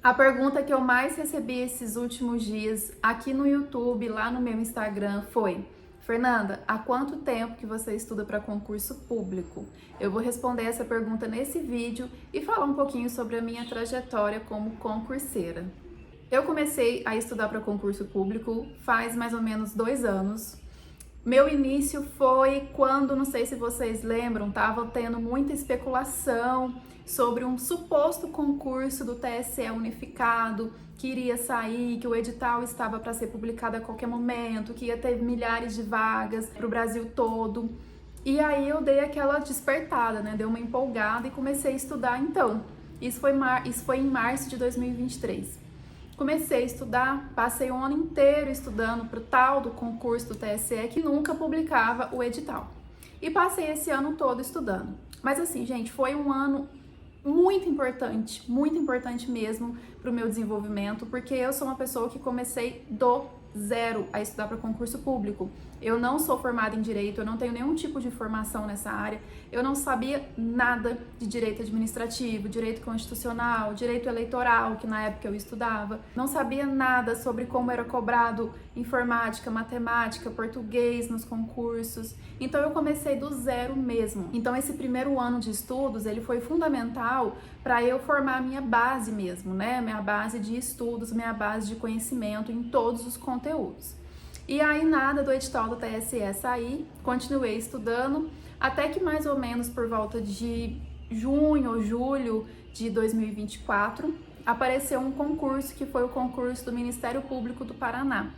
A pergunta que eu mais recebi esses últimos dias aqui no YouTube, lá no meu Instagram, foi: Fernanda, há quanto tempo que você estuda para concurso público? Eu vou responder essa pergunta nesse vídeo e falar um pouquinho sobre a minha trajetória como concurseira. Eu comecei a estudar para concurso público faz mais ou menos 2 anos. Meu início foi quando, não sei se vocês lembram, estava tendo muita especulação sobre um suposto concurso do TSE unificado, que iria sair, que o edital estava para ser publicado a qualquer momento, que ia ter milhares de vagas para o Brasil todo. E aí eu dei aquela despertada, né? Dei uma empolgada e comecei a estudar então. Isso foi em março de 2023. Comecei a estudar, passei o ano inteiro estudando para o tal do concurso do TSE que nunca publicava o edital. E passei esse ano todo estudando. Mas assim, gente, foi um ano muito importante mesmo para o meu desenvolvimento, porque eu sou uma pessoa que comecei do zero a estudar para concurso público. Eu não sou formada em direito, eu não tenho nenhum tipo de formação nessa área, eu não sabia nada de direito administrativo, direito constitucional, direito eleitoral, que na época eu estudava, não sabia nada sobre como era cobrado informática, matemática, português nos concursos. Então eu comecei do zero mesmo. Então esse primeiro ano de estudos, ele foi fundamental para eu formar a minha base mesmo, né? Minha base de estudos, minha base de conhecimento em todos os conteúdos. E aí nada do edital do TSE sair, continuei estudando, até que mais ou menos por volta de junho ou julho de 2024, apareceu um concurso que foi o concurso do Ministério Público do Paraná.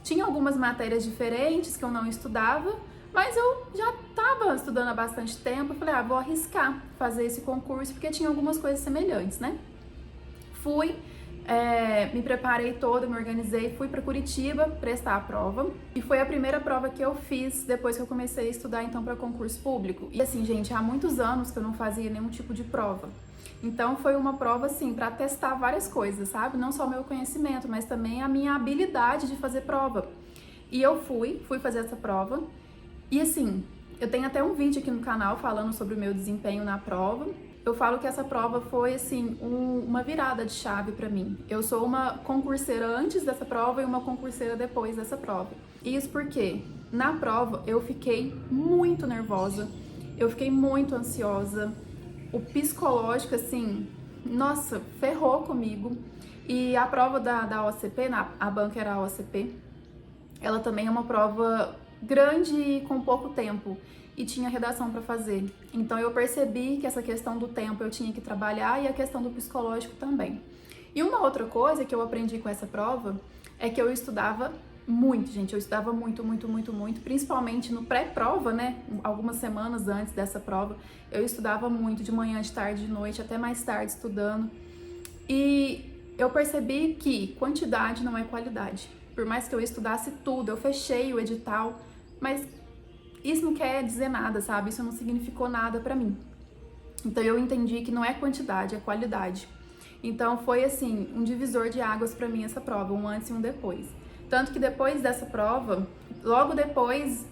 Tinha algumas matérias diferentes que eu não estudava, mas eu já estava estudando há bastante tempo, eu falei, vou arriscar fazer esse concurso, porque tinha algumas coisas semelhantes, né? Fui, me preparei toda, me organizei, fui para Curitiba prestar a prova, e foi a primeira prova que eu fiz depois que eu comecei a estudar então para concurso público. E assim, gente, há muitos anos que eu não fazia nenhum tipo de prova. Então foi uma prova assim para testar várias coisas, sabe? Não só o meu conhecimento, mas também a minha habilidade de fazer prova. E eu fui fazer essa prova. E assim, eu tenho até um vídeo aqui no canal falando sobre o meu desempenho na prova. Eu falo que essa prova foi, assim, uma virada de chave pra mim. Eu sou uma concurseira antes dessa prova e uma concurseira depois dessa prova. Isso porque, na prova, eu fiquei muito nervosa, eu fiquei muito ansiosa. O psicológico, assim, nossa, ferrou comigo. E a prova da OCP, a banca era a OCP, ela também é uma prova grande e com pouco tempo, e tinha redação para fazer. Então eu percebi que essa questão do tempo eu tinha que trabalhar e a questão do psicológico também. E uma outra coisa que eu aprendi com essa prova é que eu estudava muito, gente. Eu estudava muito, principalmente no pré-prova, né? Algumas semanas antes dessa prova, eu estudava muito, de manhã, de tarde, de noite, até mais tarde estudando. E eu percebi que quantidade não é qualidade. Por mais que eu estudasse tudo, eu fechei o edital, mas isso não quer dizer nada, sabe? Isso não significou nada pra mim. Então eu entendi que não é quantidade, é qualidade. Então foi assim, um divisor de águas pra mim essa prova, um antes e um depois. Tanto que depois dessa prova, logo depois,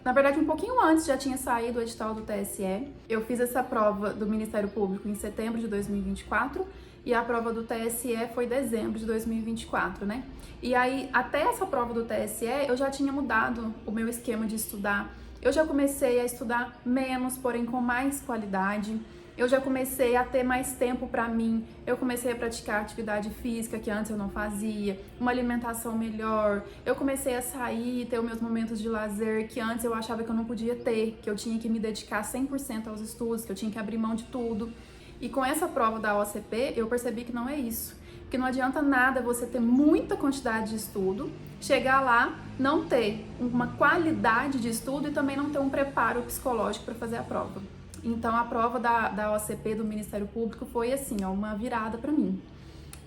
na verdade um pouquinho antes já tinha saído o edital do TSE. Eu fiz essa prova do Ministério Público em setembro de 2024 e a prova do TSE foi em dezembro de 2024, né? E aí, até essa prova do TSE, eu já tinha mudado o meu esquema de estudar. Eu já comecei a estudar menos, porém com mais qualidade. Eu já comecei a ter mais tempo para mim. Eu comecei a praticar atividade física que antes eu não fazia, uma alimentação melhor. Eu comecei a sair, ter os meus momentos de lazer que antes eu achava que eu não podia ter, que eu tinha que me dedicar 100% aos estudos, que eu tinha que abrir mão de tudo. E com essa prova da OCP, eu percebi que não é isso. Que não adianta nada você ter muita quantidade de estudo, chegar lá, não ter uma qualidade de estudo e também não ter um preparo psicológico para fazer a prova. Então a prova da OCP do Ministério Público foi assim, uma virada para mim.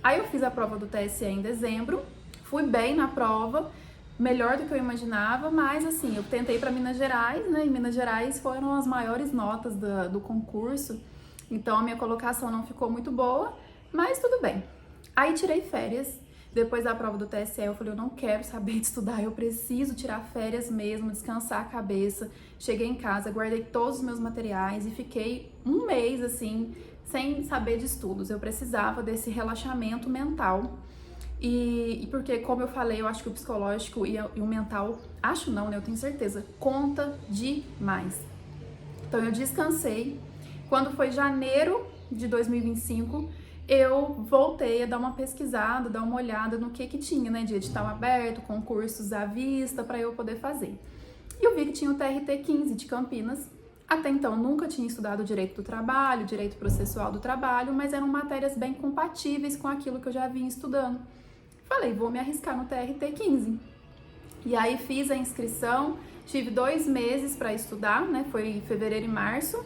Aí eu fiz a prova do TSE em dezembro, fui bem na prova, melhor do que eu imaginava, mas assim, eu tentei para Minas Gerais, né? Em Minas Gerais foram as maiores notas do concurso, então a minha colocação não ficou muito boa, mas tudo bem. Aí tirei férias, depois da prova do TSE eu falei, eu não quero saber de estudar, eu preciso tirar férias mesmo, descansar a cabeça. Cheguei em casa, guardei todos os meus materiais e fiquei um mês assim, sem saber de estudos. Eu precisava desse relaxamento mental. E porque, como eu falei, eu acho que o psicológico e o mental, acho não, né? Eu tenho certeza, conta demais. Então eu descansei. Quando foi janeiro de 2025, eu voltei a dar uma pesquisada, dar uma olhada no que tinha, né? De edital aberto, concursos à vista, para eu poder fazer. E eu vi que tinha o TRT 15 de Campinas. Até então nunca tinha estudado direito do trabalho, direito processual do trabalho, mas eram matérias bem compatíveis com aquilo que eu já vinha estudando. Falei, vou me arriscar no TRT 15. E aí fiz a inscrição, tive 2 meses para estudar, né? Foi fevereiro e março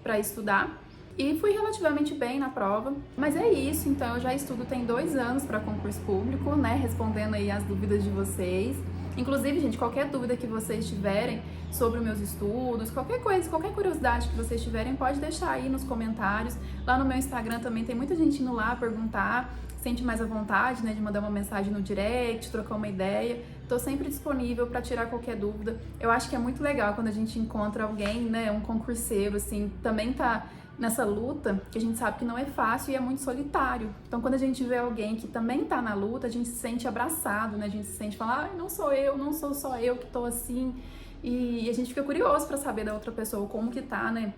para estudar. E fui relativamente bem na prova. Mas é isso, então eu já estudo tem 2 anos para concurso público, né? Respondendo aí as dúvidas de vocês. Inclusive, gente, qualquer dúvida que vocês tiverem sobre os meus estudos, qualquer coisa, qualquer curiosidade que vocês tiverem, pode deixar aí nos comentários. Lá no meu Instagram também tem muita gente indo lá perguntar. Sente mais à vontade, né, de mandar uma mensagem no direct, trocar uma ideia. Tô sempre disponível para tirar qualquer dúvida. Eu acho que é muito legal quando a gente encontra alguém, né, um concurseiro, assim, também tá nessa luta, que a gente sabe que não é fácil e é muito solitário. Então, quando a gente vê alguém que também tá na luta, a gente se sente abraçado, né, a gente se sente falar, não sou eu, não sou só eu que tô assim. E a gente fica curioso para saber da outra pessoa como que tá, né,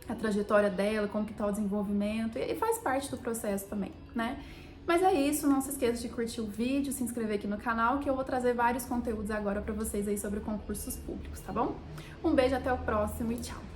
a trajetória dela, como que tá o desenvolvimento. E faz parte do processo também, né? Mas é isso, não se esqueça de curtir o vídeo, se inscrever aqui no canal, que eu vou trazer vários conteúdos agora para vocês aí sobre concursos públicos, tá bom? Um beijo, até o próximo e tchau!